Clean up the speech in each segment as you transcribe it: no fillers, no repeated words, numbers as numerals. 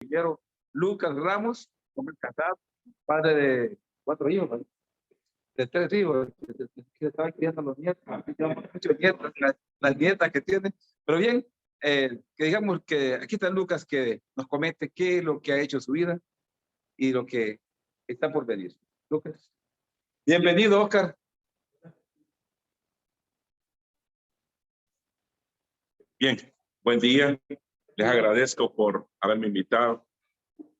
ingeniero Lucas Ramos, hombre casado, padre de 4 hijos, ¿vale? De 3 hijos, que estaba criando a los nietos, tengo muchos nietos, las nietas que tiene. Pero bien, que digamos que aquí está Lucas que nos comente qué es lo que ha hecho en su vida y lo que está por venir. Lucas. Bienvenido, Oscar. Bien, buen día. Les agradezco por haberme invitado.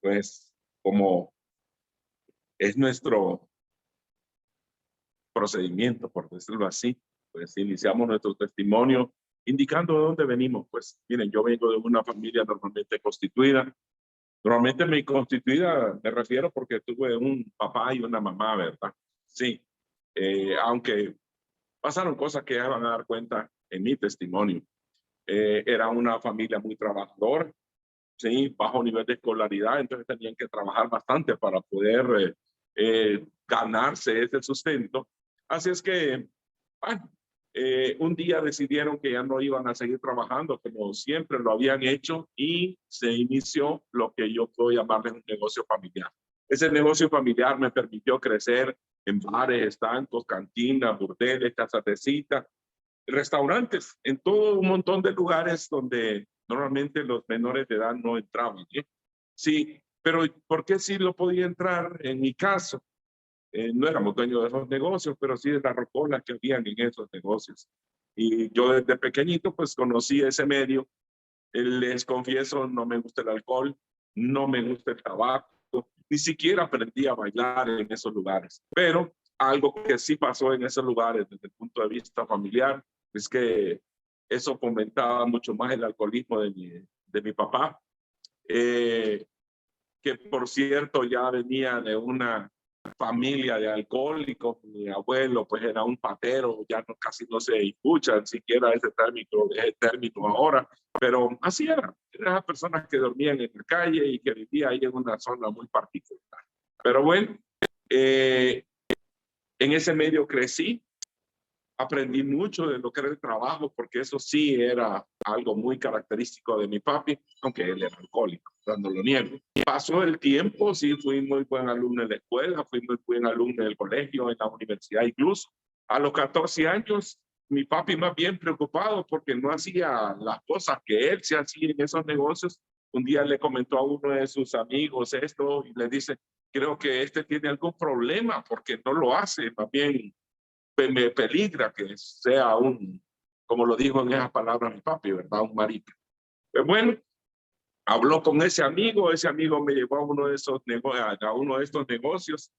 Pues como es nuestro procedimiento, por decirlo así, pues iniciamos nuestro testimonio indicando de dónde venimos. Pues miren, yo vengo de una familia normalmente constituida. Normalmente me constituida me refiero porque tuve un papá y una mamá, ¿verdad? Sí, aunque pasaron cosas que ya van a dar cuenta en mi testimonio. Era una familia muy trabajadora, sí, bajo nivel de escolaridad, entonces tenían que trabajar bastante para poder ganarse ese sustento. Así es que, bueno, un día decidieron que ya no iban a seguir trabajando como siempre lo habían hecho y se inició lo que yo puedo llamarles un negocio familiar. Ese negocio familiar me permitió crecer en bares, estancos, cantinas, burdeles, casas de cita, restaurantes, en todo un montón de lugares donde normalmente los menores de edad no entraban. Sí, pero ¿por qué sí lo podía entrar? En mi caso, no éramos dueños de esos negocios, pero sí de las rocolas que habían en esos negocios. Y yo desde pequeñito pues conocí ese medio. Les confieso, no me gusta el alcohol, no me gusta el tabaco, ni siquiera aprendí a bailar en esos lugares. Pero algo que sí pasó en esos lugares desde el punto de vista familiar es que eso fomentaba mucho más el alcoholismo de mi papá, eh, que por cierto ya venía de una familia de alcohólicos. Mi abuelo pues era un patero, ya no, casi no se escucha siquiera ese término ahora, pero así era. Eran las personas que dormían en la calle y que vivían ahí en una zona muy particular. Pero bueno, eh, en ese medio crecí, aprendí mucho de lo que era el trabajo, porque eso sí era algo muy característico de mi papi, aunque él era alcohólico, no lo niego. Pasó el tiempo, sí, fui muy buen alumno en la escuela, fui muy buen alumno en el colegio, en la universidad incluso. A los 14 años, mi papi más bien preocupado porque no hacía las cosas que él se hacía en esos negocios. Un día le comentó a uno de sus amigos esto y le dice, creo que este tiene algún problema porque no lo hace, más bien me peligra que sea un, como lo dijo en esas palabras mi papi, ¿verdad? Un marica. Pues bueno, habló con ese amigo me llevó a uno de esos a uno de estos negocios.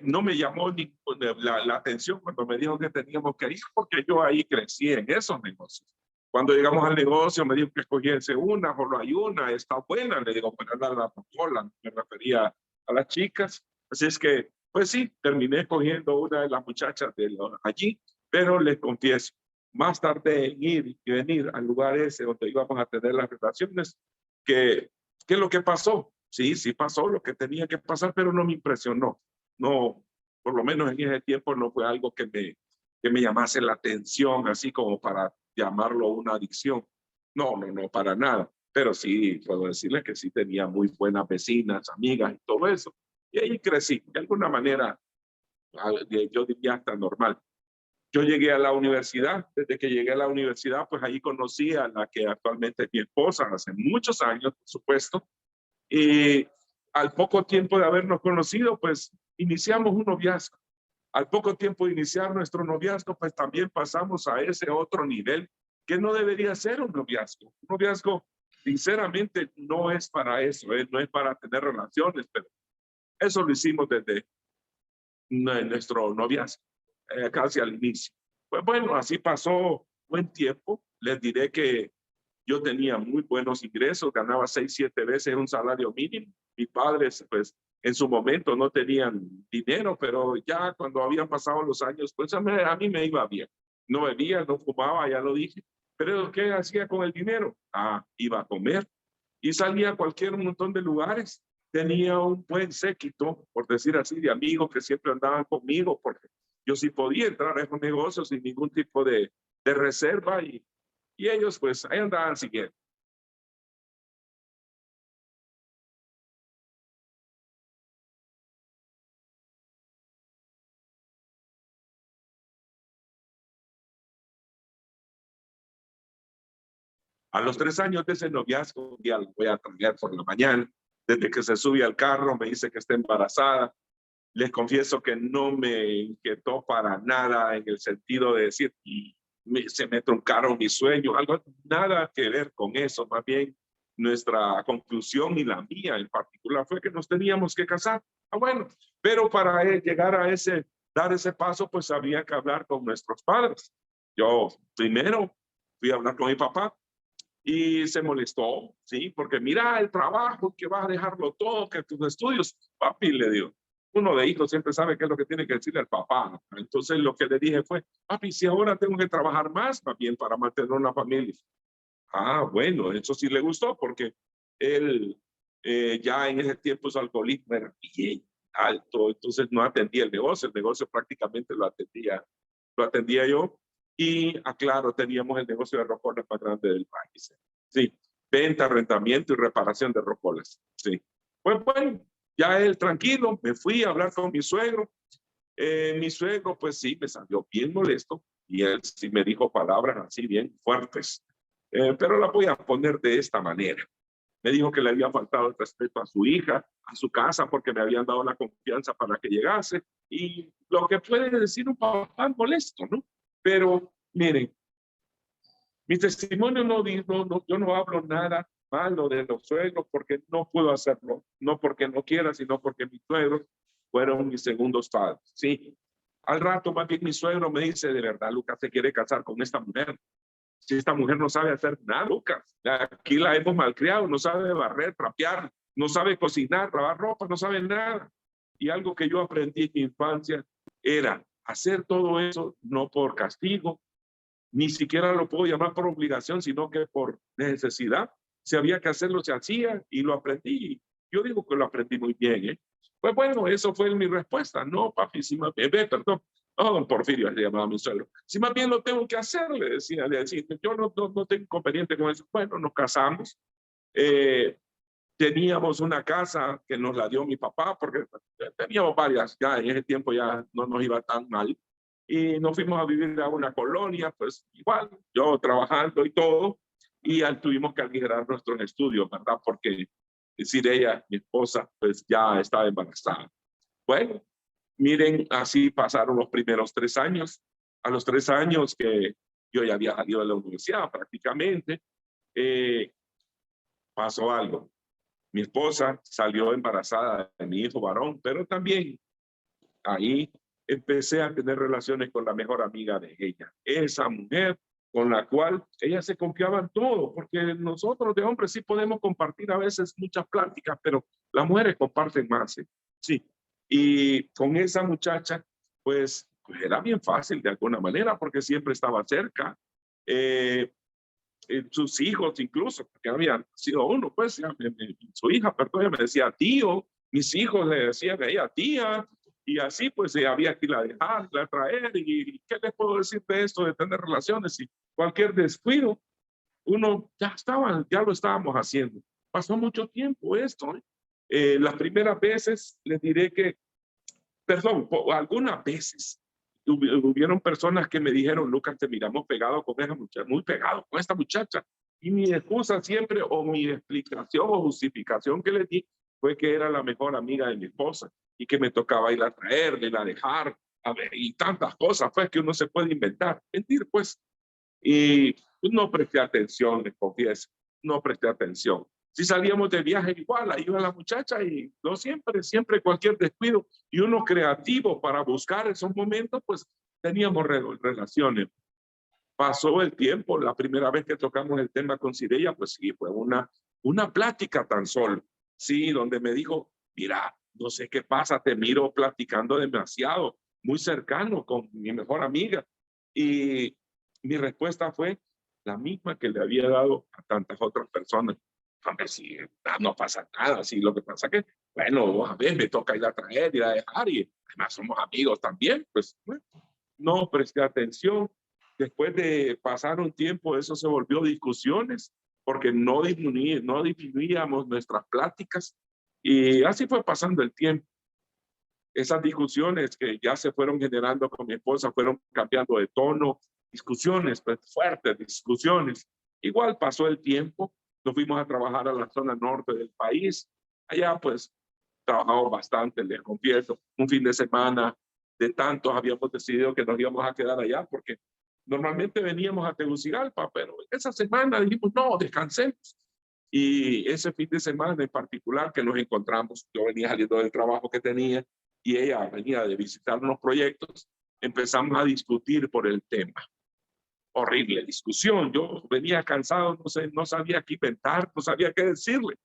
No me llamó ni la atención cuando me dijo que teníamos que ir, porque yo ahí crecí en esos negocios. Cuando llegamos al negocio me dijo que escogiese una, solo hay una, está buena. Le digo, bueno, la popola, me refería a las chicas. Así es que, pues sí, terminé escogiendo una de las muchachas de allí, pero les confieso, más tarde en ir y venir al lugar ese donde íbamos a tener las relaciones, ¿qué es lo que pasó? Sí, sí pasó lo que tenía que pasar, pero no me impresionó. No, por lo menos en ese tiempo no fue algo que me llamase la atención, así como para llamarlo una adicción. No, no, no, para nada. Pero sí, puedo decirles que sí tenía muy buenas vecinas, amigas y todo eso. Y ahí crecí, de alguna manera, yo diría hasta normal. Yo llegué a la universidad, desde que llegué a la universidad, pues ahí conocí a la que actualmente es mi esposa, hace muchos años, por supuesto, y al poco tiempo de habernos conocido, pues iniciamos un noviazgo. Al poco tiempo de iniciar nuestro noviazgo, pues también pasamos a ese otro nivel que no debería ser un noviazgo. Un noviazgo, sinceramente, no es para eso, no es para tener relaciones, pero eso lo hicimos desde nuestro noviazgo, casi al inicio. Pues bueno, así pasó buen tiempo. Les diré que yo tenía muy buenos ingresos, ganaba 6, 7 veces un salario mínimo. Mis padres, pues, en su momento no tenían dinero, pero ya cuando habían pasado los años, pues a mí me iba bien. No bebía, no fumaba, ya lo dije. Pero ¿qué hacía con el dinero? Ah, iba a comer y salía a cualquier montón de lugares. Tenía un buen séquito, por decir así, de amigos que siempre andaban conmigo, porque yo sí podía entrar a esos negocios sin ningún tipo de reserva y ellos pues ahí andaban siguiendo. A los 3 años de ese noviazgo, un día la voy a traer por la mañana, desde que se sube al carro, me dice que está embarazada. Les confieso que no me inquietó para nada en el sentido de decir, se me truncaron mis sueños, algo, nada que ver con eso. Más bien, nuestra conclusión y la mía en particular fue que nos teníamos que casar. Bueno, pero para llegar a dar ese paso, pues había que hablar con nuestros padres. Yo primero fui a hablar con mi papá y se molestó, ¿sí? Porque mira el trabajo, que vas a dejarlo todo, que tus estudios. Papi, le digo, uno de hijos siempre sabe qué es lo que tiene que decirle al papá. Entonces lo que le dije fue, papi, si ahora tengo que trabajar más bien para mantener una familia. Ah, bueno, eso sí le gustó porque él ya en ese tiempo su alcoholismo era bien alto, entonces no atendía el negocio prácticamente lo atendía yo. Y aclaro, teníamos el negocio de rocolas más grande del país. Sí, venta, arrendamiento y reparación de rocolas. Sí. Pues bueno, ya él tranquilo, me fui a hablar con mi suegro. Mi suegro, pues sí, me salió bien molesto y él sí me dijo palabras así bien fuertes. Pero la voy a poner de esta manera. Me dijo que le había faltado el respeto a su hija, a su casa, porque me habían dado la confianza para que llegase. Y lo que puede decir un papá molesto, ¿no? Pero miren, mi testimonio yo no hablo nada malo de los suegros porque no puedo hacerlo. No porque no quiera, sino porque mis suegros fueron mis segundos padres. Sí. Al rato, más bien mi suegro me dice, de verdad, Lucas se quiere casar con esta mujer. Si esta mujer no sabe hacer nada, Lucas, aquí la hemos malcriado, no sabe barrer, trapear, no sabe cocinar, lavar ropa, no sabe nada. Y algo que yo aprendí en mi infancia era hacer todo eso no por castigo, ni siquiera lo puedo llamar por obligación, sino que por necesidad. Si había que hacerlo, se hacía y lo aprendí. Yo digo que lo aprendí muy bien, ¿eh? Pues bueno, eso fue mi respuesta. No, papi, si más bien, perdón. No, don Porfirio, le llamaba a mi suegro. Si más bien lo tengo que hacer, le decía, yo no tengo inconveniente con eso. Bueno, nos casamos. Teníamos una casa que nos la dio mi papá, porque teníamos varias, ya en ese tiempo ya no nos iba tan mal. Y nos fuimos a vivir a una colonia, pues igual, yo trabajando y todo, y tuvimos que aligerar nuestros estudios, ¿verdad? Porque, es decir, ella, mi esposa, pues ya estaba embarazada. Bueno, miren, así pasaron los primeros 3 años. A los 3 años que yo ya había salido de la universidad prácticamente, pasó algo. Mi esposa salió embarazada de mi hijo varón, pero también ahí empecé a tener relaciones con la mejor amiga de ella. Esa mujer con la cual ella se confiaba en todo, porque nosotros de hombres sí podemos compartir a veces muchas pláticas, pero las mujeres comparten más. Sí. Y con esa muchacha, pues era bien fácil de alguna manera, porque siempre estaba cerca. Sus hijos incluso, porque había sido uno, pues su hija, perdón, ella me decía tío, mis hijos le decían a ella tía, y así pues había que ir a dejar, la traer, y ¿qué les puedo decir de esto, de tener relaciones? Y cualquier descuido, uno ya lo estábamos haciendo. Pasó mucho tiempo esto, ¿eh? Las primeras veces les diré que, perdón, algunas veces hubieron personas que me dijeron, Lucas, te miramos pegado con esa muchacha, muy pegado con esta muchacha. Y mi excusa siempre, o mi explicación o justificación que le di, fue que era la mejor amiga de mi esposa y que me tocaba ir a traerle, a dejar, a ver, y tantas cosas, pues, que uno se puede inventar. Mentir, pues. Y no presté atención, les confieso, no presté atención. Si salíamos de viaje igual, ahí iba la muchacha y no siempre cualquier descuido y uno creativo para buscar esos momentos, pues teníamos relaciones. Pasó el tiempo, la primera vez que tocamos el tema con Cirella, pues sí, fue una plática tan solo, sí, donde me dijo, mira, no sé qué pasa, te miro platicando demasiado, muy cercano con mi mejor amiga. Y mi respuesta fue la misma que le había dado a tantas otras personas. Hombre, sí, no pasa nada, sí, lo que pasa que, bueno, a ver, me toca ir a traer, ir a dejar, y además somos amigos también, pues, bueno, no presté atención. Después de pasar un tiempo, eso se volvió discusiones, porque no disminuíamos nuestras pláticas, y así fue pasando el tiempo. Esas discusiones que ya se fueron generando con mi esposa fueron cambiando de tono, discusiones, pues, fuertes discusiones. Igual pasó el tiempo, nos fuimos a trabajar a la zona norte del país. Allá pues trabajamos bastante, les confieso. Un fin de semana de tantos habíamos decidido que nos íbamos a quedar allá porque normalmente veníamos a Tegucigalpa, pero esa semana dijimos, no, descansemos. Y ese fin de semana en particular que nos encontramos, yo venía saliendo del trabajo que tenía y ella venía de visitar unos proyectos, empezamos a discutir por el tema. Horrible discusión, yo venía cansado, no sé, no sabía qué inventar, no sabía qué decirle.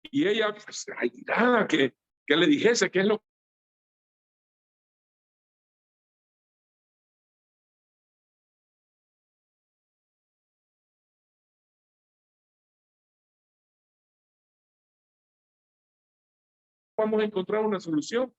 Y ella, pues, ay, nada, que le dijese qué es lo vamos a encontrar una solución.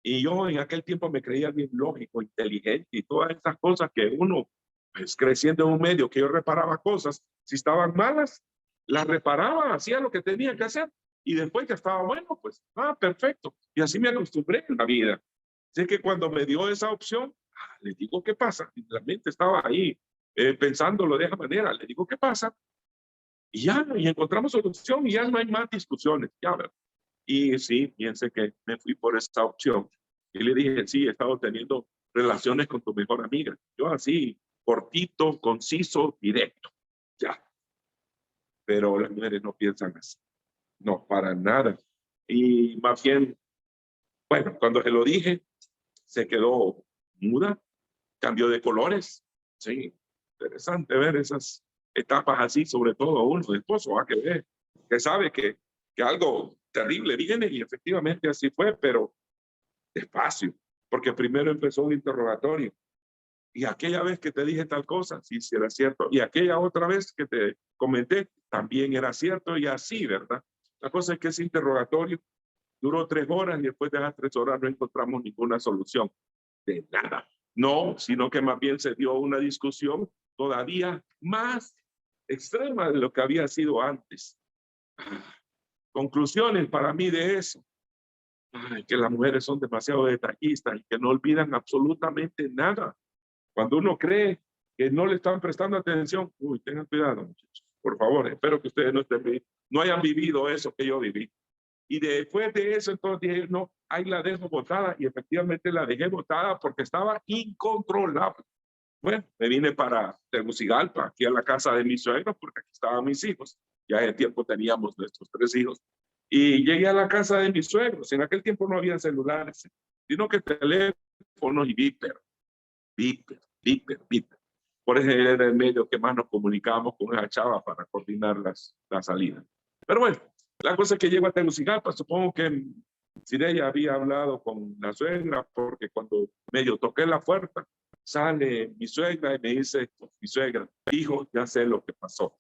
Y yo en aquel tiempo me creía bien lógico, inteligente y todas estas cosas que uno, pues creciendo en un medio que yo reparaba cosas, si estaban malas, las reparaba, hacía lo que tenía que hacer. Y después que estaba bueno, pues, perfecto. Y así me acostumbré en la vida. Así que cuando me dio esa opción, le digo, ¿qué pasa? Y la mente estaba ahí pensándolo de esa manera. Le digo, ¿qué pasa? Y ya, y encontramos solución y ya no hay más discusiones. Ya, ¿verdad? Y sí, piense que me fui por esa opción. Y le dije, sí, he estado teniendo relaciones con tu mejor amiga. Yo así, cortito, conciso, directo. Ya. Pero las mujeres no piensan así. No, para nada. Y más bien, bueno, cuando se lo dije, se quedó muda, cambió de colores. Sí, interesante ver esas etapas así, sobre todo uno de esposo, que ve, que sabe que algo terrible viene y efectivamente así fue, pero despacio, porque primero empezó un interrogatorio. Y aquella vez que te dije tal cosa, sí, sí era cierto. Y aquella otra vez que te comenté, también era cierto y así, ¿verdad? La cosa es que ese interrogatorio duró 3 horas y después de las 3 horas no encontramos ninguna solución de nada. No, sino que más bien se dio una discusión todavía más extrema de lo que había sido antes. Conclusiones para mí de eso. Que las mujeres son demasiado detallistas y que no olvidan absolutamente nada. Cuando uno cree que no le están prestando atención, tengan cuidado, muchachos. Por favor, espero que ustedes no hayan vivido eso que yo viví. Y después de eso, entonces dije, no, ahí la dejo botada. Y efectivamente la dejé botada porque estaba incontrolable. Bueno, me vine para Tegucigalpa, aquí a la casa de mis suegros, porque aquí estaban mis hijos. Ya en el tiempo teníamos nuestros 3 hijos. Y llegué a la casa de mis suegros. En aquel tiempo no había celulares, sino que teléfonos y Viper. Por eso era el medio que más nos comunicábamos con esa chava para coordinar la salida. Pero bueno, la cosa es que llego a Tegucigalpa, supongo que Sireya había hablado con la suegra, porque cuando medio toqué la puerta, sale mi suegra y me dice, mi suegra, hijo, ya sé lo que pasó.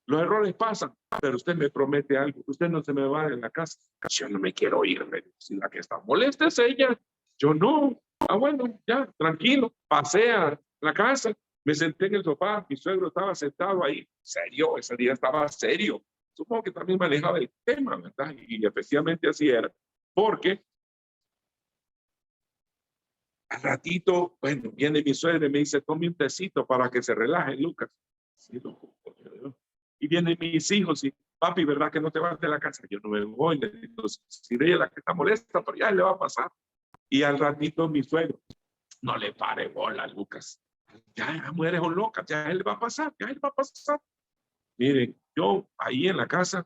Los errores pasan, pero usted me promete algo, usted no se me va de la casa. Yo no me quiero ir, si la que está molesta es ella, yo no. Bueno, ya, tranquilo, pasé a la casa, me senté en el sofá, mi suegro estaba sentado ahí, serio, ese día estaba serio. Supongo que también manejaba el tema, ¿verdad? Y efectivamente así era, porque al ratito, bueno, viene mi suegra y me dice, tome un tecito para que se relaje, Lucas. Sí, y vienen mis hijos y, papi, ¿verdad que no te vas de la casa? Yo no me voy, le digo, si ella es la que está molesta, pero ya le va a pasar. Y al ratito mi suegro, no le pare bola, Lucas. Ya las mujeres son locas, ya él va a pasar, ya él va a pasar. Miren, yo ahí en la casa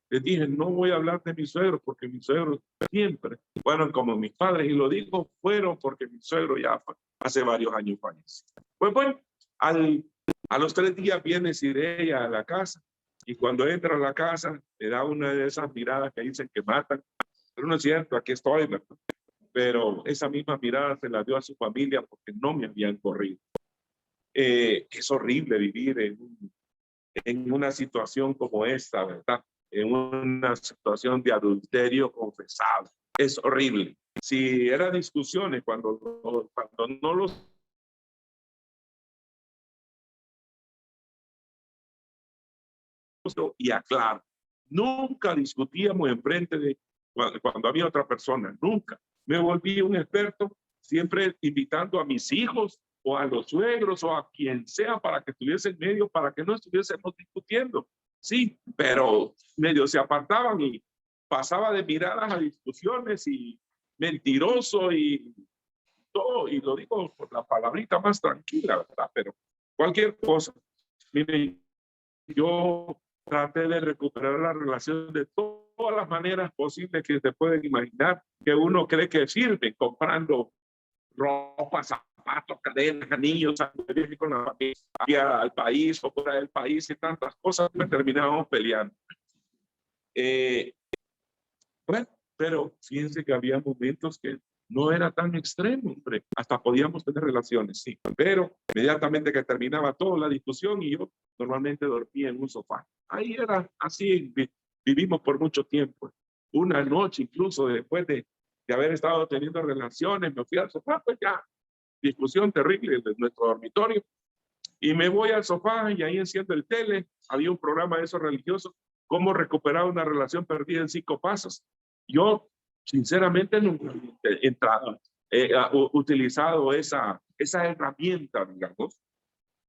les dije, no voy a hablar de mis suegros porque mis suegros siempre fueron como mis padres y lo digo, fueron porque mi suegro ya hace varios años falleció. Pues bueno, a los 3 días viene Sireya a la casa y cuando entra a la casa le da una de esas miradas que dicen que matan. Pero no es cierto, aquí estoy, ¿verdad? Pero esa misma mirada se la dio a su familia porque no me habían corrido. Es horrible vivir en una situación como esta, ¿verdad? En una situación de adulterio confesado. Es horrible. Si era discusiones cuando no los y aclaro, nunca discutíamos enfrente de cuando había otra persona, nunca. Me volví un experto siempre invitando a mis hijos o a los suegros o a quien sea para que estuviese en medio, para que no estuviésemos discutiendo. Sí, pero medio se apartaban y pasaba de miradas a discusiones y mentiroso y todo, y lo digo por la palabrita más tranquila, ¿verdad? Pero cualquier cosa. Miren, yo traté de recuperar la relación de todas las maneras posibles que se pueden imaginar, que uno cree que sirve, comprando ropa, zapatos, cadenas, anillos, con la familia, al país o fuera del país y tantas cosas, pues terminábamos peleando. Bueno, pero fíjense que había momentos que no era tan extremo, hombre. Hasta podíamos tener relaciones, sí. Pero inmediatamente que terminaba toda la discusión y yo normalmente dormía en un sofá. Ahí era así, vivimos por mucho tiempo. Una noche incluso después de haber estado teniendo relaciones, me fui al sofá, pues ya, discusión terrible de nuestro dormitorio. Y me voy al sofá y ahí enciendo el tele. Había un programa de esos religiosos, cómo recuperar una relación perdida en 5 pasos. Yo, sinceramente, nunca he entrado, utilizado esa herramienta, digamos.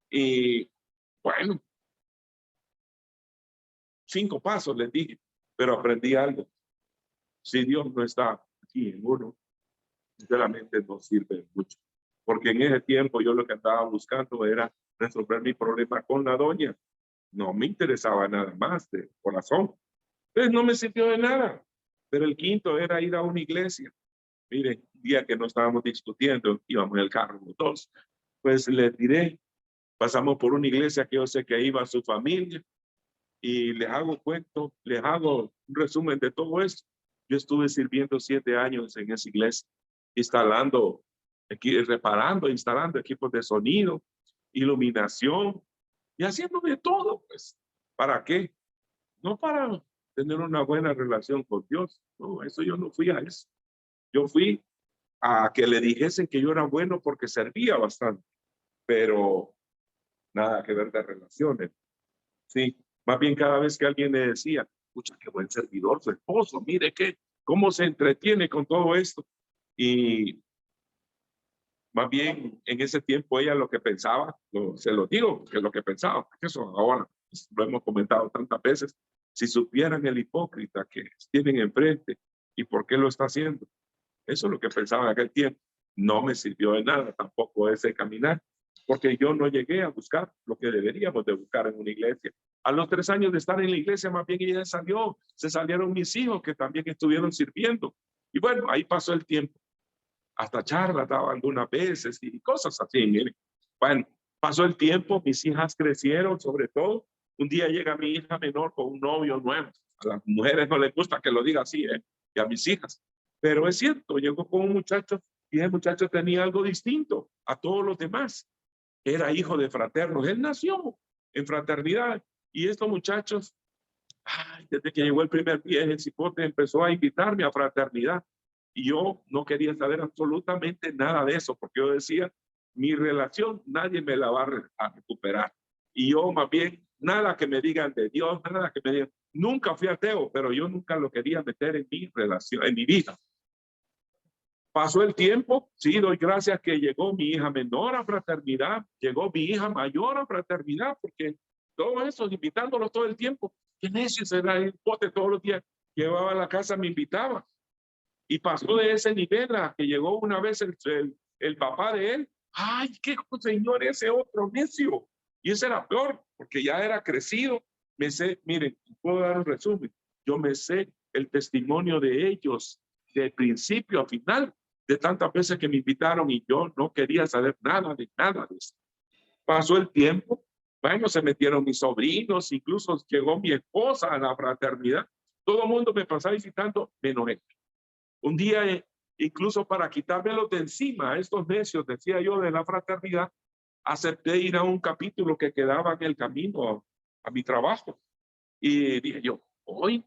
Y bueno, 5 pasos les dije, pero aprendí algo. Si Dios no está aquí en uno, sinceramente no sirve mucho. Porque en ese tiempo yo lo que andaba buscando era resolver mi problema con la doña. No me interesaba nada más de corazón. Entonces no me sirvió de nada. Pero el quinto era ir a una iglesia. Miren, un día que no estábamos discutiendo, íbamos en el carro los dos, pues les diré, pasamos por una iglesia que yo sé que iba su familia y les hago cuento, les hago un resumen de todo esto. Yo estuve sirviendo 7 años en esa iglesia, instalando, reparando, instalando equipos de sonido, iluminación y haciendo de todo, pues. ¿Para qué? No para tener una buena relación con Dios. No, eso yo no fui a eso. Yo fui a que le dijesen que yo era bueno porque servía bastante, pero nada que ver de relaciones. Sí, más bien cada vez que alguien le decía, escucha, qué buen servidor su esposo, mire que cómo se entretiene con todo esto. Y más bien en ese tiempo ella lo que pensaba, se lo digo, que lo que pensaba, porque eso ahora lo hemos comentado tantas veces, si supieran el hipócrita que tienen enfrente y por qué lo está haciendo. Eso es lo que pensaba en aquel tiempo. No me sirvió de nada tampoco ese caminar, porque yo no llegué a buscar lo que deberíamos de buscar en una iglesia. A los 3 años de estar en la iglesia, más bien ella salió, se salieron mis hijos que también estuvieron sirviendo. Y bueno, ahí pasó el tiempo. Hasta charlas daban algunas veces y cosas así, miren. Bueno, pasó el tiempo, mis hijas crecieron, sobre todo. Un día llega mi hija menor con un novio nuevo. A las mujeres no les gusta que lo diga así, y a mis hijas. Pero es cierto, llegó con un muchacho y el muchacho tenía algo distinto a todos los demás. Era hijo de fraternos. Él nació en fraternidad. Y estos muchachos, ay, desde que llegó el primer día, el cipote empezó a invitarme a fraternidad. Y yo no quería saber absolutamente nada de eso, porque yo decía, mi relación nadie me la va a recuperar. Y yo más bien, nada que me digan de Dios, nada que me digan. Nunca fui ateo, pero yo nunca lo quería meter en mi relación, en mi vida. Pasó el tiempo, sí, doy gracias que llegó mi hija menor a fraternidad, llegó mi hija mayor a fraternidad, porque todo eso, invitándolos todo el tiempo. Qué necio será el pote todos los días. Llevaba a la casa, me invitaba. Y pasó de ese nivel a que llegó una vez el papá de él. Ay, qué señor ese otro necio. Y ese era peor, porque ya era crecido. Me sé, miren, puedo dar un resumen. Yo me sé el testimonio de ellos, de principio a final, de tantas veces que me invitaron y yo no quería saber nada de eso. Pasó el tiempo, bueno, se metieron mis sobrinos, incluso llegó mi esposa a la fraternidad. Todo el mundo me pasaba visitando, menos él. Un día, incluso para quitármelos de encima, estos necios, decía yo, de la fraternidad, acepté ir a un capítulo que quedaba en el camino a mi trabajo. Y dije yo, hoy,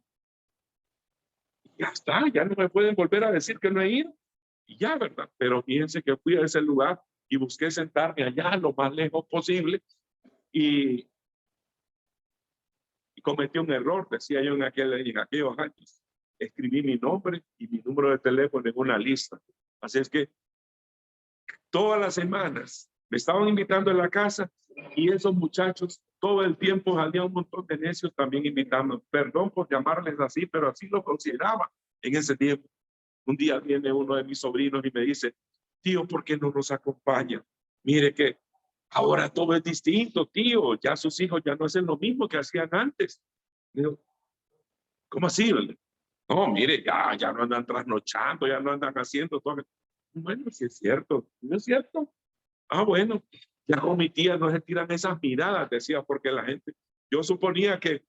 ya está, ya no me pueden volver a decir que no he ido. Y ya, ¿verdad? Pero fíjense que fui a ese lugar y busqué sentarme allá lo más lejos posible y cometí un error, decía yo en aquellos años. Escribí mi nombre y mi número de teléfono en una lista. Así es que todas las semanas Me estaban invitando a la casa y esos muchachos todo el tiempo había un montón de necios también invitando. Perdón por llamarles así, pero así lo consideraba en ese tiempo. Un día viene uno de mis sobrinos y me dice, tío, ¿por qué no nos acompaña? Mire que ahora todo es distinto, tío. Ya sus hijos ya no hacen lo mismo que hacían antes. Digo, ¿cómo así? No, mire, ya no andan trasnochando, ya no andan haciendo todo. Bueno, sí es cierto, ¿no es cierto? Ah, bueno, ya con mi tía no se tiran esas miradas, decía, porque la gente, yo suponía que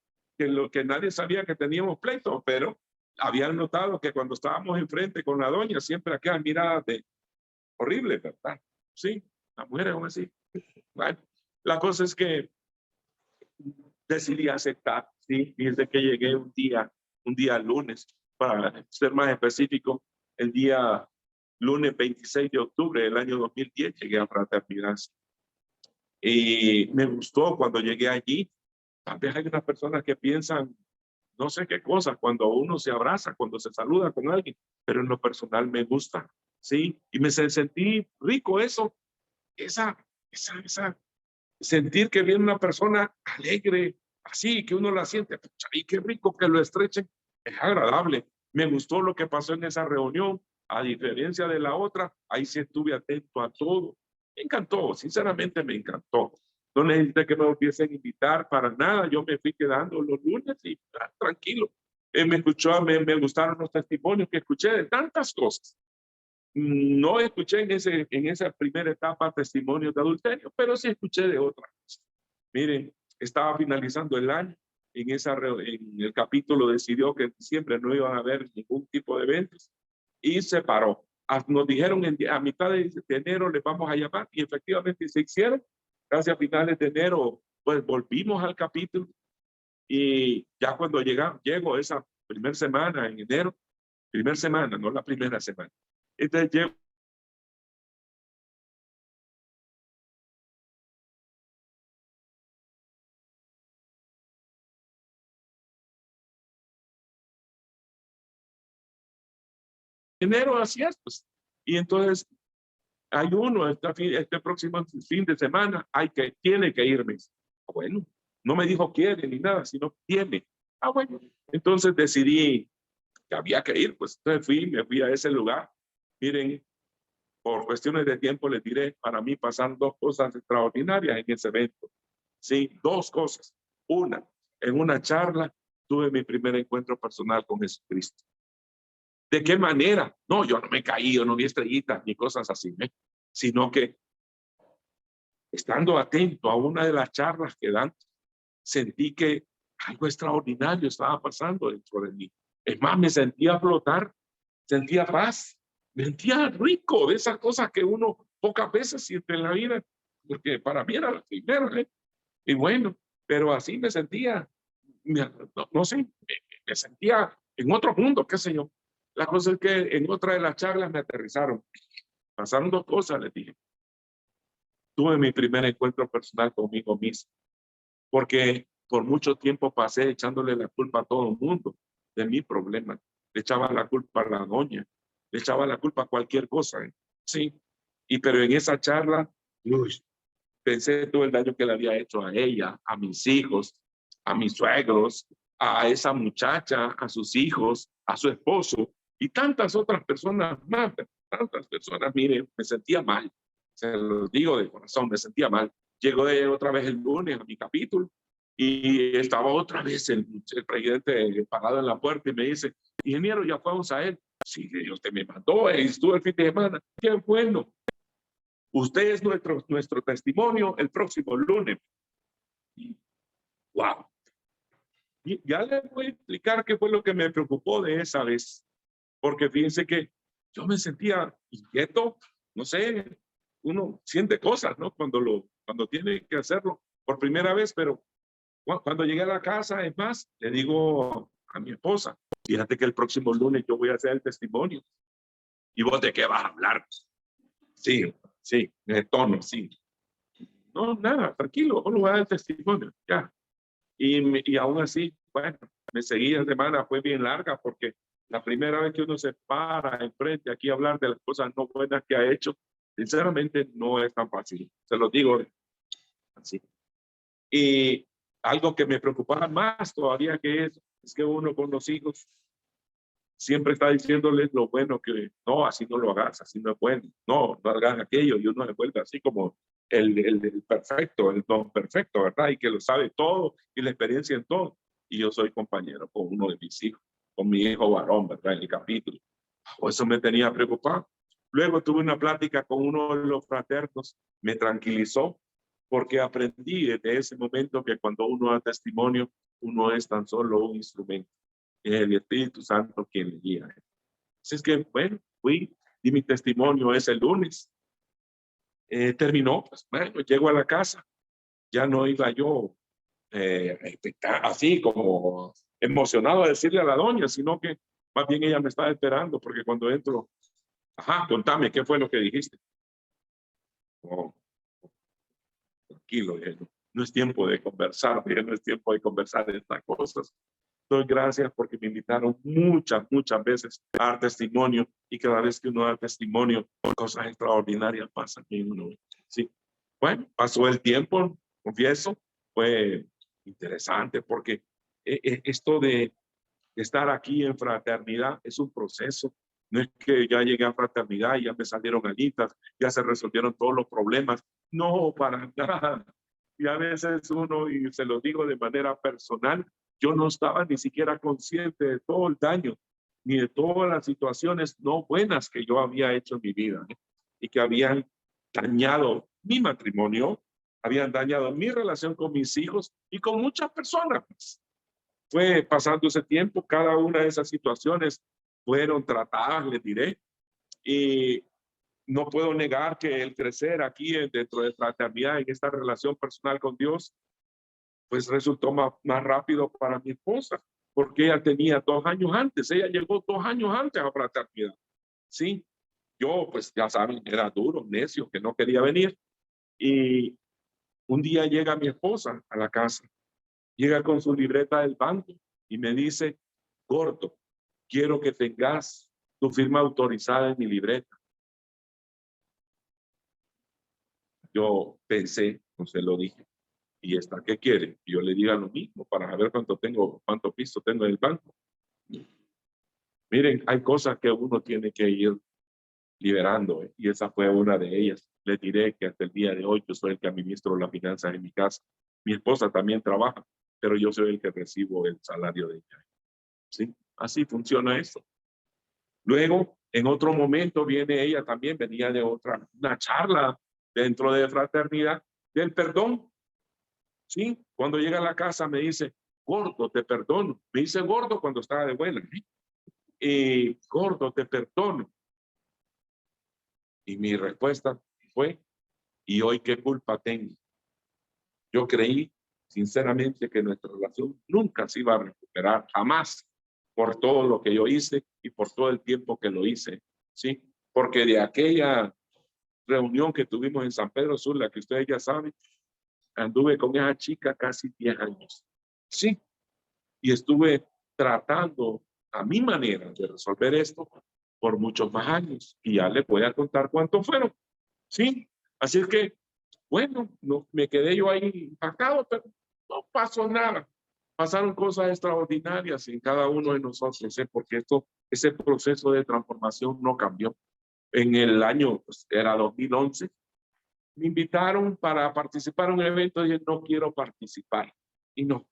nadie sabía que teníamos pleito, pero habían notado que cuando estábamos enfrente con la doña, siempre aquellas miradas de horrible, ¿verdad? Sí, las mujeres aún así. Bueno, la cosa es que decidí aceptar, sí, y desde que llegué un día lunes, para ser más específico, el día lunes 26 de octubre del año 2010 llegué a Fraternidad. Y me gustó cuando llegué allí. Tal vez hay unas personas que piensan no sé qué cosas cuando uno se abraza, cuando se saluda con alguien, pero en lo personal me gusta, ¿sí? Y me sentí rico eso, esa sentir que viene una persona alegre, así, que uno la siente, y qué rico que lo estrechen, es agradable. Me gustó lo que pasó en esa reunión, a diferencia de la otra, ahí sí estuve atento a todo. Me encantó, sinceramente me encantó. No necesité que me volviesen a invitar para nada, yo me fui quedando los lunes y tranquilo. Me gustaron los testimonios que escuché de tantas cosas. No escuché en esa primera etapa testimonios de adulterio, pero sí escuché de otras cosas. Miren, estaba finalizando el año, en el capítulo decidió que en diciembre no iban a haber ningún tipo de eventos y se paró. Nos dijeron a mitad de enero les vamos a llamar y efectivamente se hicieron. Casi a finales de enero, pues volvimos al capítulo y ya cuando llego esa primera semana en enero, primera semana, no la primera semana. Entonces llego enero, así es, pues. Y entonces hay uno, este próximo fin de semana, tiene que irme. Bueno, no me dijo quiere ni nada, sino tiene. Ah, bueno, entonces decidí que había que ir, pues entonces me fui a ese lugar. Miren, por cuestiones de tiempo les diré, para mí pasaron dos cosas extraordinarias en ese evento. Sí, dos cosas. Una, en una charla tuve mi primer encuentro personal con Jesucristo. ¿De qué manera? No, yo no me caí, yo no vi estrellitas ni cosas así, sino que estando atento a una de las charlas que dan, sentí que algo extraordinario estaba pasando dentro de mí. Es más, me sentía flotar, sentía paz, me sentía rico de esas cosas que uno pocas veces siente en la vida, porque para mí era la primera, ¿eh? Y bueno, pero así me sentía, no sé, me sentía en otro mundo, qué sé yo. La cosa es que en otra de las charlas me aterrizaron. Pasaron dos cosas, les dije. Tuve mi primer encuentro personal conmigo mismo, porque por mucho tiempo pasé echándole la culpa a todo el mundo de mi problema. Le echaba la culpa a la doña, le echaba la culpa a cualquier cosa, ¿eh? Sí. Pero en esa charla, uy, pensé todo el daño que le había hecho a ella, a mis hijos, a mis suegros, a esa muchacha, a sus hijos, a su esposo y tantas otras personas más, tantas personas. Miren, me sentía mal, se los digo de corazón, me sentía mal. Llegó otra vez el lunes a mi capítulo y estaba otra vez el presidente parado en la puerta y me dice, ingeniero, ya fuimos a él. Sí, Dios te me mandó, estuvo el fin de semana. Qué bueno. Usted es nuestro testimonio el próximo lunes. Wow. Y ya les voy a explicar qué fue lo que me preocupó de esa vez. Porque fíjense que yo me sentía inquieto, no sé, uno siente cosas, ¿no? Cuando tiene que hacerlo por primera vez, pero cuando llegué a la casa, es más, le digo a mi esposa, fíjate que el próximo lunes yo voy a hacer el testimonio. ¿Y vos de qué vas a hablar? Sí, sí, de tono, sí. No, nada, tranquilo, uno va a dar el testimonio, ya. Y aún así, bueno, me seguí la semana, fue bien larga porque la primera vez que uno se para enfrente aquí a hablar de las cosas no buenas que ha hecho, Sinceramente, no es tan fácil. Se lo digo así. Y algo que me preocupaba más todavía es que uno con los hijos siempre está diciéndoles lo bueno que no, así no lo hagas, así no es bueno, no hagas aquello, y uno se vuelve así como el perfecto, el don perfecto, ¿verdad? Y que lo sabe todo y la experiencia en todo. Y yo soy compañero con uno de mis hijos, con mi hijo varón, ¿verdad? En el capítulo. O eso me tenía preocupado. Luego tuve una plática con uno de los fraternos, me tranquilizó, porque aprendí desde ese momento que cuando uno da testimonio, uno es tan solo un instrumento. Es el Espíritu Santo quien le guía. Así es que, bueno, fui, di mi testimonio ese lunes. Terminó, pues bueno, llego a la casa. Ya no iba yo así como emocionado a decirle a la doña, sino que más bien ella me estaba esperando, porque cuando entro, ajá, contame, ¿qué fue lo que dijiste? Oh, tranquilo, no es tiempo de conversar, no es tiempo de conversar de estas cosas. Doy gracias porque me invitaron muchas veces a dar testimonio, y cada vez que uno da testimonio, cosas extraordinarias pasan en uno. Sí. Bueno, pasó el tiempo, confieso, fue interesante porque esto de estar aquí en fraternidad es un proceso. No es que ya llegué a fraternidad y ya me salieron alitas, ya se resolvieron todos los problemas. No, para nada. Y a veces uno, y se lo digo de manera personal, yo no estaba ni siquiera consciente de todo el daño, ni de todas las situaciones no buenas que yo había hecho en mi vida, ¿eh? Y que habían dañado mi matrimonio, habían dañado mi relación con mis hijos y con muchas personas, pues. Fue pasando ese tiempo, cada una de esas situaciones fueron tratadas, les diré, y no puedo negar que el crecer aquí dentro de fraternidad, en esta relación personal con Dios, pues resultó más rápido para mi esposa, porque ella tenía 2 años antes, ella llegó 2 años antes a fraternidad. Sí, yo pues ya saben, era duro, necio, que no quería venir, y un día llega mi esposa a la casa, llega con su libreta del banco y me dice: Gordo, quiero que tengas tu firma autorizada en mi libreta. Yo pensé, no se lo dije, ¿y esta qué quiere? Yo le diga lo mismo para saber cuánto piso tengo en el banco. Miren, hay cosas que uno tiene que ir liberando, y esa fue una de ellas. Les diré que hasta el día de hoy yo soy el que administro las finanzas en mi casa. Mi esposa también trabaja, pero yo soy el que recibo el salario de ella. ¿Sí? Así funciona esto. Luego, en otro momento viene ella también, venía de una charla dentro de fraternidad del perdón. Sí, cuando llega a la casa me dice: Gordo, te perdono. Me dice gordo cuando estaba de buena. Y gordo, te perdono. Y mi respuesta fue: ¿y hoy qué culpa tengo? Yo creí sinceramente que nuestra relación nunca se iba a recuperar, jamás, por todo lo que yo hice y por todo el tiempo que lo hice. Sí, porque de aquella reunión que tuvimos en San Pedro Sula, que ustedes ya saben, anduve con esa chica casi 10 años. Sí, y estuve tratando a mi manera de resolver esto por muchos más años, y ya les voy a contar cuántos fueron. Sí, así es que, bueno, no, me quedé yo ahí impactado, pero no pasó nada. Pasaron cosas extraordinarias en cada uno de nosotros, porque ese proceso de transformación no cambió. En el año, pues, era 2011, me invitaron para participar en un evento y dije: no quiero participar. Y no,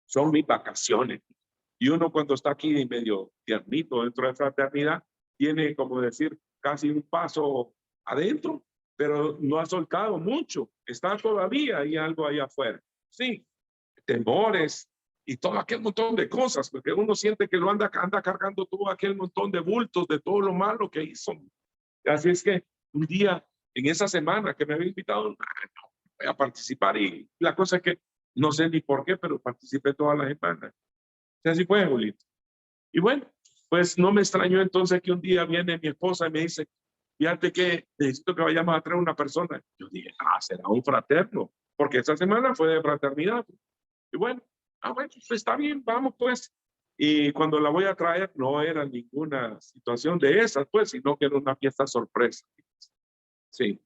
son mis vacaciones. Y uno, cuando está aquí medio tiernito dentro de fraternidad, tiene, como decir, casi un paso adentro, pero no ha soltado mucho. Está todavía ahí algo allá afuera. Sí, temores y todo aquel montón de cosas, porque uno siente que lo anda cargando todo aquel montón de bultos de todo lo malo que hizo. Así es que un día, en esa semana que me había invitado, no voy a participar, y la cosa es que no sé ni por qué, pero participé todas las semanas. Así fue, Julito. Y bueno, pues no me extrañó entonces que un día viene mi esposa y me dice: fíjate que necesito que vayamos a traer una persona. Yo dije: será un fraterno, porque esa semana fue de fraternidad. Y bueno, bueno, pues está bien, vamos pues. Y cuando la voy a traer, no era ninguna situación de esas, pues, sino que era una fiesta sorpresa. Sí.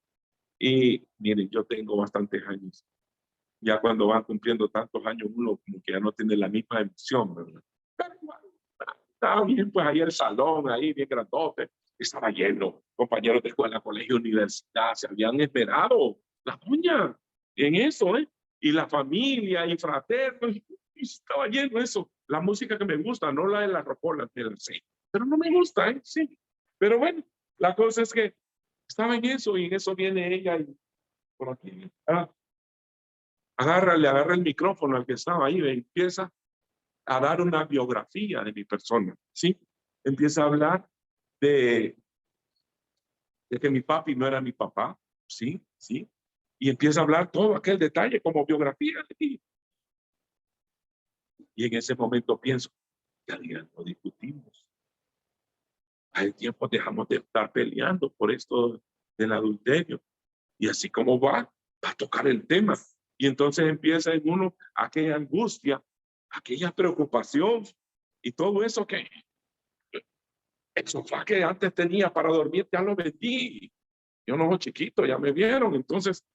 Y miren, yo tengo bastantes años. Ya cuando van cumpliendo tantos años, uno como que ya no tiene la misma emoción, ¿verdad? Pero igual, estaba bien, pues ahí el salón, ahí bien grandote, estaba lleno. Compañeros de escuela, colegio, universidad, se habían esperado las uñas en eso, ¿eh? Y la familia y fraternos, y estaba lleno eso. La música que me gusta, no la de la rocola, me la sé, pero no me gusta, ¿eh? Sí. Pero bueno, la cosa es que estaba en eso y en eso viene ella y por aquí, le agarra el micrófono al que estaba ahí, y empieza a dar una biografía de mi persona, ¿sí? Empieza a hablar de, de que mi papi no era mi papá, ¿sí? ¿Sí? Y empieza a hablar todo aquel detalle como biografía de mí. Y en ese momento pienso, ya día no discutimos. Hay tiempo dejamos de estar peleando por esto del adulterio. Y así como va a tocar el tema. Y entonces empieza en uno aquella angustia, aquella preocupación y todo eso que el sofá que antes tenía para dormir ya lo vendí. Yo no soy chiquito, ya me vieron. Entonces,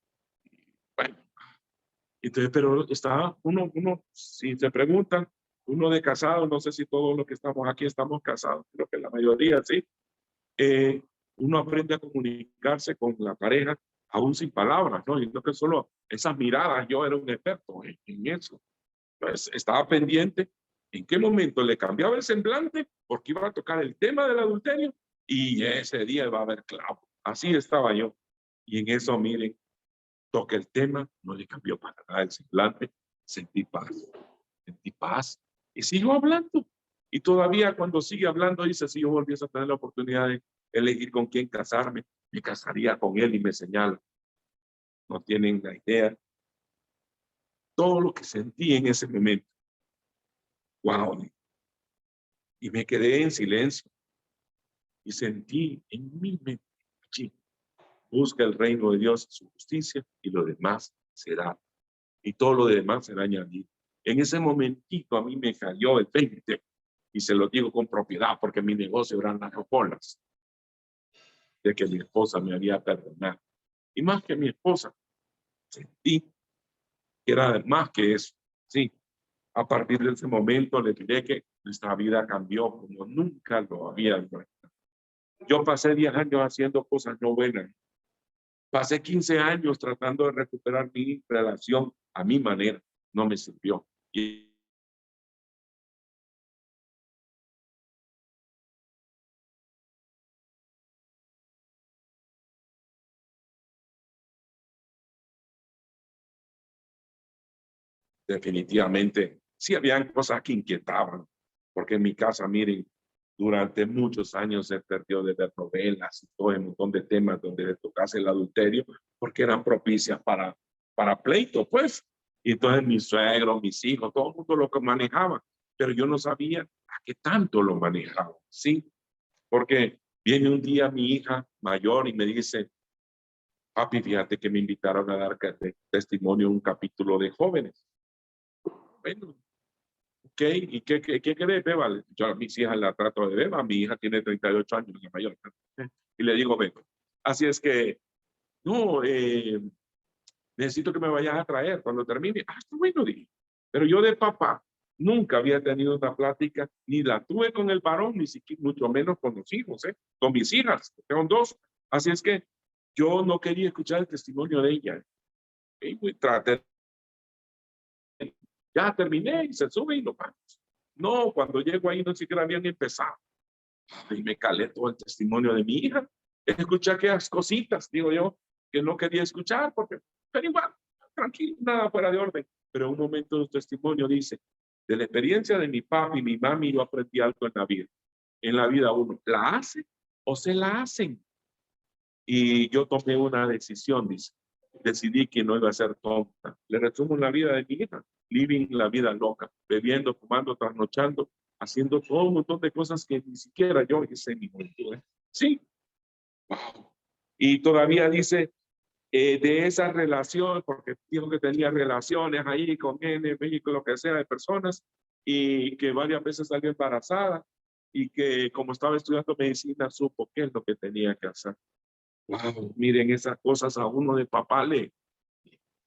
bueno, entonces, pero está uno, si se preguntan, uno de casado, no sé si todos los que estamos aquí estamos casados, creo que la mayoría sí. eh, Uno aprende a comunicarse con la pareja aún sin palabras, ¿no? Y creo que solo esas miradas, yo era un experto en eso. Pues estaba pendiente en qué momento le cambiaba el semblante porque iba a tocar el tema del adulterio y ese día iba a haber clavo. Así estaba yo. Y en eso, miren, toca el tema, no le cambió para nada el semblante, sentí paz, sentí paz y sigo hablando. Y todavía cuando sigue hablando dice, si yo volviese a tener la oportunidad de elegir con quién casarme, me casaría con él y me señala. No tienen la idea. Todo lo que sentí en ese momento. Wow. Y me quedé en silencio y sentí en mi mente, sí, busca el reino de Dios, su justicia y lo demás será. Y todo lo demás será añadido. En ese momentito a mí me cayó el 20 y se lo digo con propiedad porque mi negocio eran las rocolas de que mi esposa me había perdonado. Y más que mi esposa, sentí que era más que eso. Sí, a partir de ese momento le diré que nuestra vida cambió como nunca lo había visto. Yo pasé 10 años haciendo cosas no buenas. Pasé 15 años tratando de recuperar mi relación a mi manera. No me sirvió. Y definitivamente sí habían cosas que inquietaban. Porque en mi casa, miren, durante muchos años se perdió de ver novelas y todo un montón de temas donde le tocase el adulterio porque eran propicias para pleito, pues. Y entonces mi suegro, mis hijos, todo el mundo lo que manejaba, pero yo no sabía a qué tanto lo manejaba, ¿sí? Porque viene un día mi hija mayor y me dice, papi, fíjate que me invitaron a dar testimonio en un capítulo de jóvenes. Bueno, ok, ¿y qué querés, Beba? Yo a mis hijas la trato de Beba, mi hija tiene 38 años, la mayor. Y le digo, Beba. Así es que, no, necesito que me vayas a traer cuando termine. Ah, está bueno, dije. Pero yo de papá nunca había tenido una plática, ni la tuve con el varón, ni siquiera, mucho menos con los hijos, con mis hijas, tengo dos. Así es que yo no quería escuchar el testimonio de ella. Y traté, ya terminé y se sube y lo vamos. No, cuando llego ahí no siquiera habían empezado. Y me calé todo el testimonio de mi hija. Escuché aquellas cositas, digo yo, que no quería escuchar, porque, pero igual, tranquilo, nada fuera de orden. Pero en un momento de testimonio dice, de la experiencia de mi papi y mi mami, yo aprendí algo en la vida. En la vida uno, ¿la hace o se la hacen? Y yo tomé una decisión, dice. Decidí que no iba a ser tonta. Le resumo la vida de mi hija, living la vida loca, bebiendo, fumando, trasnochando, haciendo todo un montón de cosas que ni siquiera yo hice en mi juventud. Sí. Wow. Y todavía dice, de esa relación, porque dijo que tenía relaciones ahí con N, México, lo que sea, de personas, y que varias veces salió embarazada, y que como estaba estudiando medicina, supo qué es lo que tenía que hacer. wow, miren, esas cosas a uno de papá le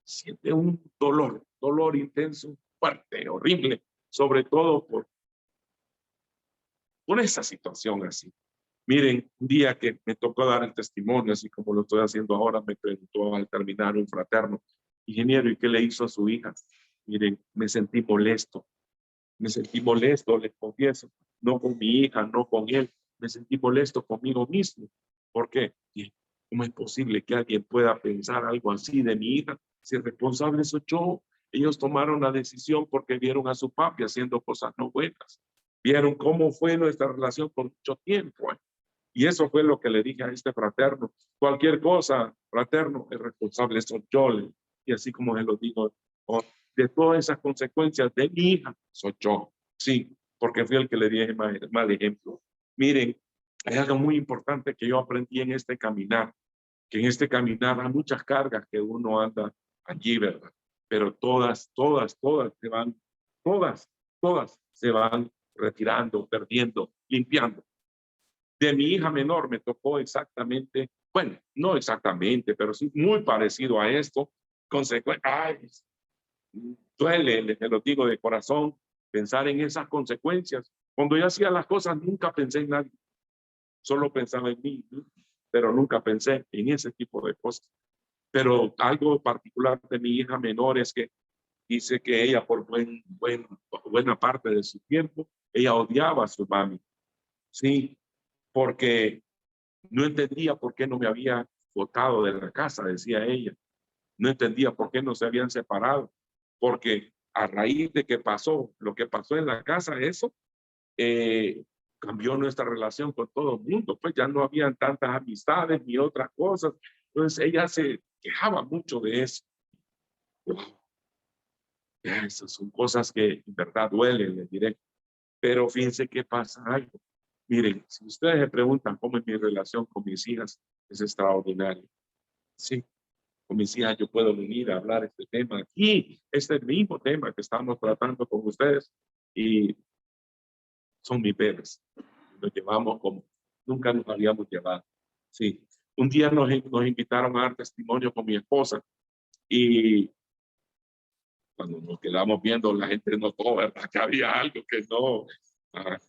siente un dolor intenso, fuerte, horrible, sobre todo por esa situación así. Miren, un día que me tocó dar el testimonio, así como lo estoy haciendo ahora, me preguntó al terminar un fraterno, ingeniero, ¿y qué le hizo a su hija? Miren, me sentí molesto, les confieso, no con mi hija, no con él, me sentí molesto conmigo mismo. ¿Por qué? Y, ¿cómo es posible que alguien pueda pensar algo así de mi hija? Si el responsable soy yo. Ellos tomaron la decisión porque vieron a su papi haciendo cosas no buenas. Vieron cómo fue nuestra relación por mucho tiempo. Y eso fue lo que le dije a este fraterno. Cualquier cosa, fraterno, el responsable soy yo. Y así como se lo digo, de todas esas consecuencias de mi hija, soy yo. Sí, porque fui el que le di el mal ejemplo. Miren, hay algo muy importante que yo aprendí en este caminar, que en este caminar hay muchas cargas que uno anda allí, ¿verdad? Pero todas se van, todas se van retirando, perdiendo, limpiando. De mi hija menor me tocó exactamente, bueno, no exactamente, pero sí muy parecido a esto. Ay, duele, les lo digo de corazón, pensar en esas consecuencias. Cuando yo hacía las cosas, nunca pensé en nadie, solo pensaba en mí, ¿no? Pero nunca pensé en ese tipo de cosas. Pero algo particular de mi hija menor es que dice que ella por buena parte de su tiempo, ella odiaba a su mami. Sí, porque no entendía por qué no me había botado de la casa, decía ella. No entendía por qué no se habían separado. Porque a raíz de que pasó lo que pasó en la casa, eso cambió nuestra relación con todo el mundo. Pues ya no habían tantas amistades ni otras cosas. Entonces ella se quejaba mucho de eso. Wow. Esas son cosas que en verdad duelen, les diré. Pero fíjense qué pasa algo. Miren, si ustedes me preguntan cómo es mi relación con mis hijas, es extraordinario. Sí, con mis hijas yo puedo venir a hablar este tema aquí, este mismo tema que estamos tratando con ustedes, y son mis bebés. Nos llevamos como nunca nos habíamos llevado. Sí, un día nos invitaron a dar testimonio con mi esposa y cuando nos quedamos viendo, la gente notó, ¿verdad?, que había algo que no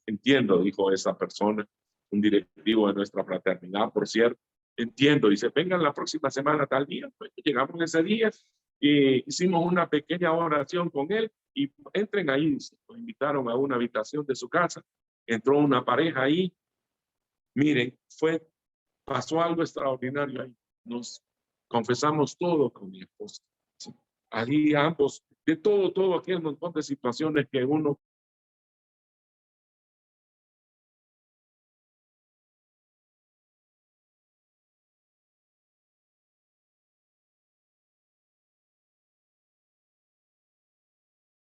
entiendo, dijo esa persona, un directivo de nuestra fraternidad, por cierto. Entiendo, dice, vengan la próxima semana tal día. Pues llegamos ese día y hicimos una pequeña oración con él y entren ahí. Nos invitaron a una habitación de su casa. Entró una pareja ahí. Miren, pasó algo extraordinario ahí. Nos confesamos todo con mi esposa. Sí. Allí ambos, de todo aquel montón de situaciones que uno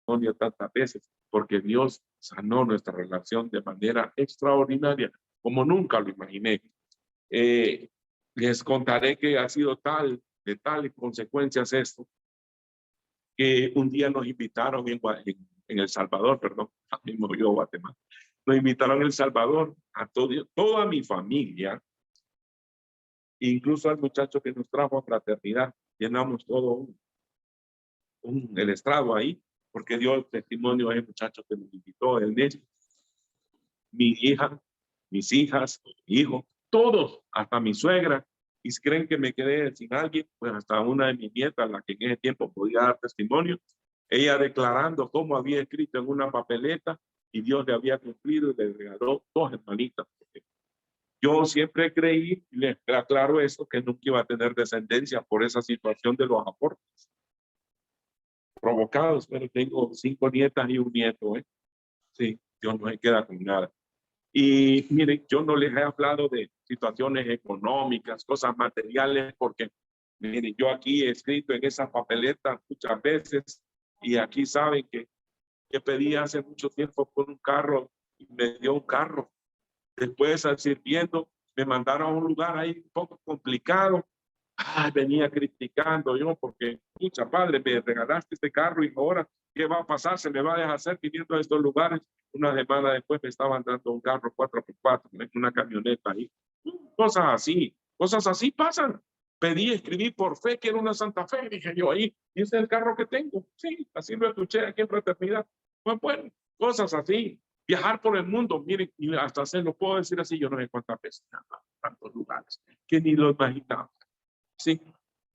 odia tantas veces, porque Dios sanó nuestra relación de manera extraordinaria, como nunca lo imaginé. Les contaré que ha sido de tales consecuencias esto, que un día nos invitaron en El Salvador, perdón, mismo yo, Guatemala, nos invitaron en El Salvador a toda mi familia, incluso al muchacho que nos trajo a fraternidad, llenamos todo el estrado ahí, porque dio el testimonio a ese muchacho que nos invitó, el niño, mi hija, mis hijas, mi hijo, todos, hasta mi suegra. Y si creen que me quedé sin alguien, pues hasta una de mis nietas, la que en ese tiempo podía dar testimonio, ella declarando cómo había escrito en una papeleta y Dios le había cumplido y le regaló 2 hermanitas. Yo siempre creí, y les aclaro eso, que nunca iba a tener descendencia por esa situación de los abortos provocados, pero tengo 5 nietas y un nieto, ¿eh? Sí, Dios no se queda con nada. Y miren, yo no les he hablado de situaciones económicas, cosas materiales, porque miren, yo aquí he escrito en esa papeleta muchas veces y aquí saben que pedí hace mucho tiempo por un carro y me dio un carro. Después, al sirviendo, me mandaron a un lugar ahí un poco complicado. Venía criticando yo porque, pucha padre, me regalaste este carro y ahora, ¿qué va a pasar? Se me va a deshacer viniendo a estos lugares. Una semana después me estaban dando un carro 4x4, una camioneta ahí. Cosas así. Cosas así pasan. Pedí, escribí por fe que era una Santa Fe, dije yo ahí, y ese es el carro que tengo. Sí, así lo escuché aquí en Fraternidad. Pues bueno, cosas así. Viajar por el mundo, miren, y hasta se lo puedo decir así, yo no sé cuántas veces, tantos lugares, que ni lo imaginaba. Sí,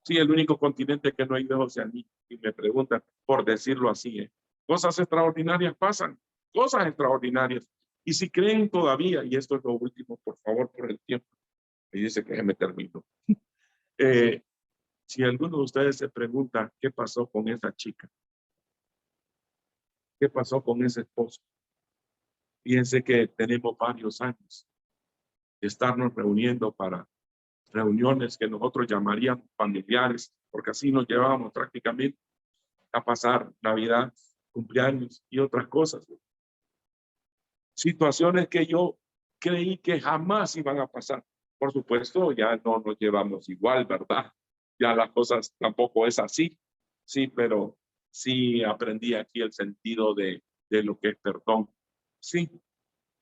sí, el único continente que no hay de Oceanía, y me preguntan, por decirlo así, cosas extraordinarias pasan, cosas extraordinarias. Y si creen todavía, y esto es lo último, por favor, por el tiempo, y dice que me termino. Si alguno de ustedes se pregunta qué pasó con esa chica, qué pasó con ese esposo, fíjense que tenemos varios años de estarnos reuniendo para reuniones que nosotros llamaríamos familiares, porque así nos llevábamos prácticamente a pasar Navidad, cumpleaños y otras cosas. Situaciones que yo creí que jamás iban a pasar. Por supuesto, ya no nos llevamos igual, ¿verdad? Ya las cosas tampoco es así. Sí, pero sí aprendí aquí el sentido de lo que es perdón. Sí,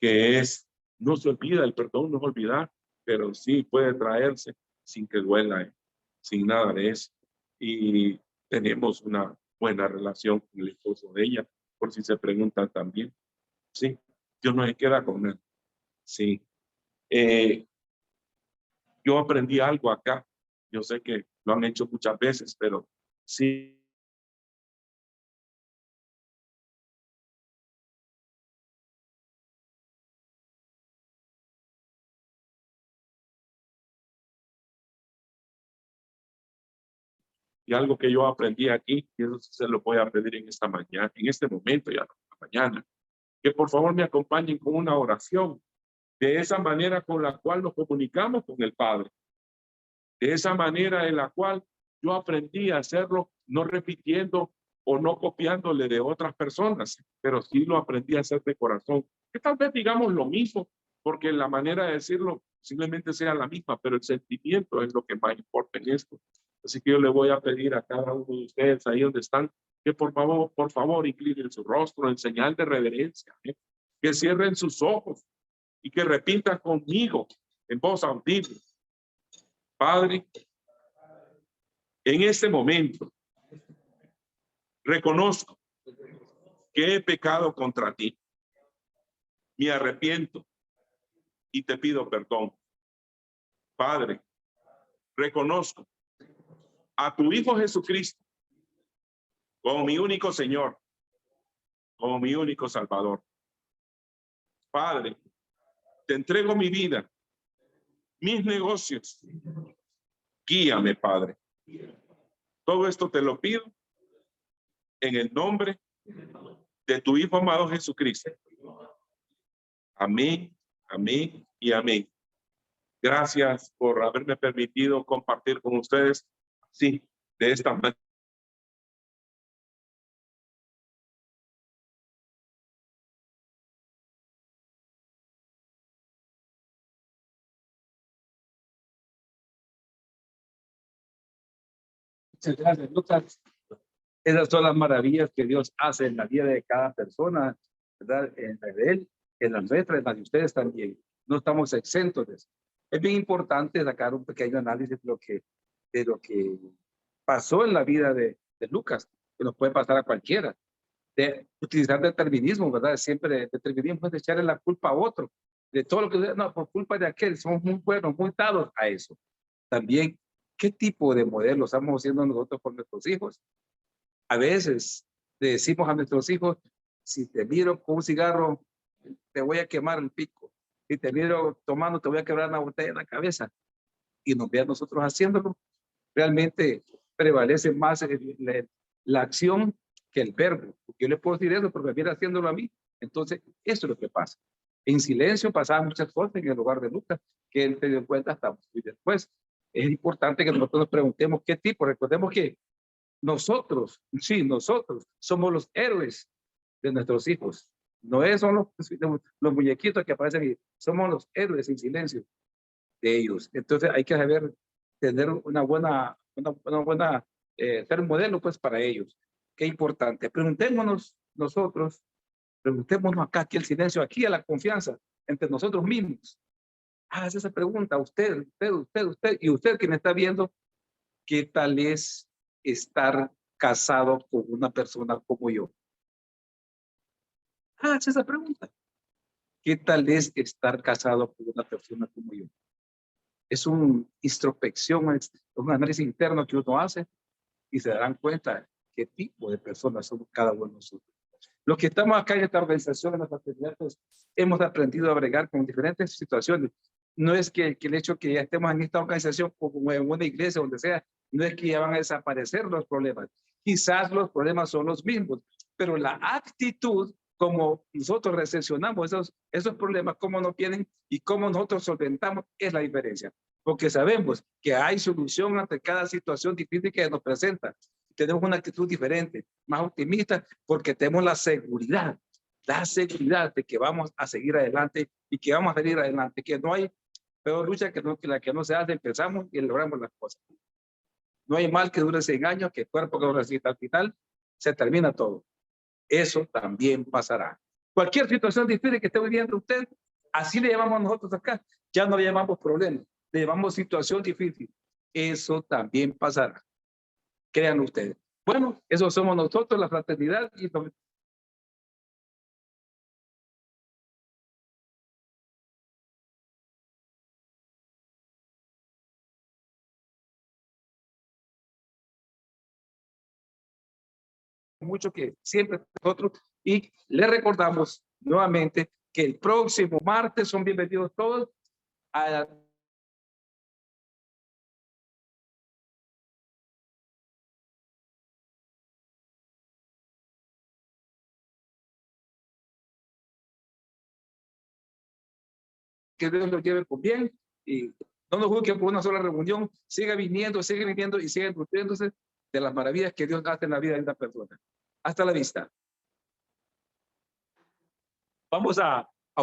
que es, no se olvida, el perdón no es olvidar, pero sí puede traerse sin que duela, sin nada de eso. Y tenemos una buena relación con el esposo de ella, por si se preguntan también. Sí, Dios no se queda con él. Sí. Yo aprendí algo acá. Yo sé que lo han hecho muchas veces, pero sí. Y algo que yo aprendí aquí, y eso se lo voy a pedir en esta mañana, en este momento, ya mañana, que por favor me acompañen con una oración, de esa manera con la cual nos comunicamos con el Padre, de esa manera en la cual yo aprendí a hacerlo, no repitiendo o no copiándole de otras personas, pero sí lo aprendí a hacer de corazón. Que tal vez digamos lo mismo, porque la manera de decirlo posiblemente sea la misma, pero el sentimiento es lo que más importa en esto. Así que yo le voy a pedir a cada uno de ustedes ahí donde están, que por favor, inclinen su rostro en señal de reverencia, que cierren sus ojos y que repitan conmigo en voz audible. Padre, en este momento reconozco que he pecado contra ti. Me arrepiento y te pido perdón. Padre, reconozco a tu Hijo Jesucristo como mi único Señor, como mi único Salvador. Padre, te entrego mi vida, mis negocios. Guíame, Padre. Todo esto te lo pido en el nombre de tu Hijo amado Jesucristo. Amén, amén y amén. Gracias por haberme permitido compartir con ustedes, sí, de esta manera. Muchas gracias, Lucas. Esas son las maravillas que Dios hace en la vida de cada persona, ¿verdad? En la de él, en las nuestras, en las de ustedes también. No estamos exentos de eso. Es bien importante sacar un pequeño análisis de lo que pasó en la vida de Lucas, que nos puede pasar a cualquiera. De utilizar determinismo, ¿verdad? Siempre determinismo es de echarle la culpa a otro. De todo lo que, no, por culpa de aquel, somos muy buenos, muy dados a eso. También, ¿qué tipo de modelos estamos haciendo nosotros con nuestros hijos? A veces le decimos a nuestros hijos, si te miro con un cigarro, te voy a quemar el pico. Si te miro tomando, te voy a quebrar una botella en la cabeza. Y nos vean nosotros haciéndolo. Realmente prevalece más la acción que el verbo. Yo le puedo decir eso porque me viene haciéndolo a mí. Entonces, eso es lo que pasa. En silencio pasaban muchas cosas en el lugar de Lucas, que él se dio cuenta hasta muy después. Es importante que nosotros nos preguntemos qué tipo. Recordemos que nosotros, sí, nosotros somos los héroes de nuestros hijos. No son los muñequitos que aparecen ahí, somos los héroes en silencio de ellos. Entonces hay que saber tener una buena ser un modelo pues para ellos. Qué importante. Preguntémonos nosotros, preguntémonos acá, aquí el silencio, aquí a la confianza entre nosotros mismos. Hágase esa pregunta, usted, y usted que me está viendo, ¿qué tal es estar casado con una persona como yo? Hágase esa pregunta. ¿Qué tal es estar casado con una persona como yo? Es una introspección, es un análisis interno que uno hace y se darán cuenta qué tipo de personas somos cada uno de nosotros. Los que estamos acá en esta organización, en la fraternidad, pues, hemos aprendido a bregar con diferentes situaciones. No es que el hecho que ya estemos en esta organización o en una iglesia, donde sea, no es que ya van a desaparecer los problemas. Quizás los problemas son los mismos, pero la actitud, como nosotros recepcionamos esos problemas, cómo nos vienen y cómo nosotros solventamos, es la diferencia. Porque sabemos que hay solución ante cada situación difícil que nos presenta. Tenemos una actitud diferente, más optimista, porque tenemos la seguridad de que vamos a seguir adelante y que vamos a salir adelante, que no hay peor lucha que la que no se hace, empezamos y logramos las cosas. No hay mal que dure 100 años, que el cuerpo que lo resista al final, se termina todo. Eso también pasará. Cualquier situación difícil que esté viviendo usted, así le llamamos nosotros acá, ya no le llamamos problema, le llamamos situación difícil. Eso también pasará. Crean ustedes. Bueno, eso somos nosotros, la fraternidad, y mucho que siempre nosotros, y le recordamos nuevamente que el próximo martes son bienvenidos todos a que Dios los lleve con bien y no nos juzguen por una sola reunión, siga viniendo y siga nutriéndose de las maravillas que Dios hace en la vida de una persona. Hasta la vista. Vamos a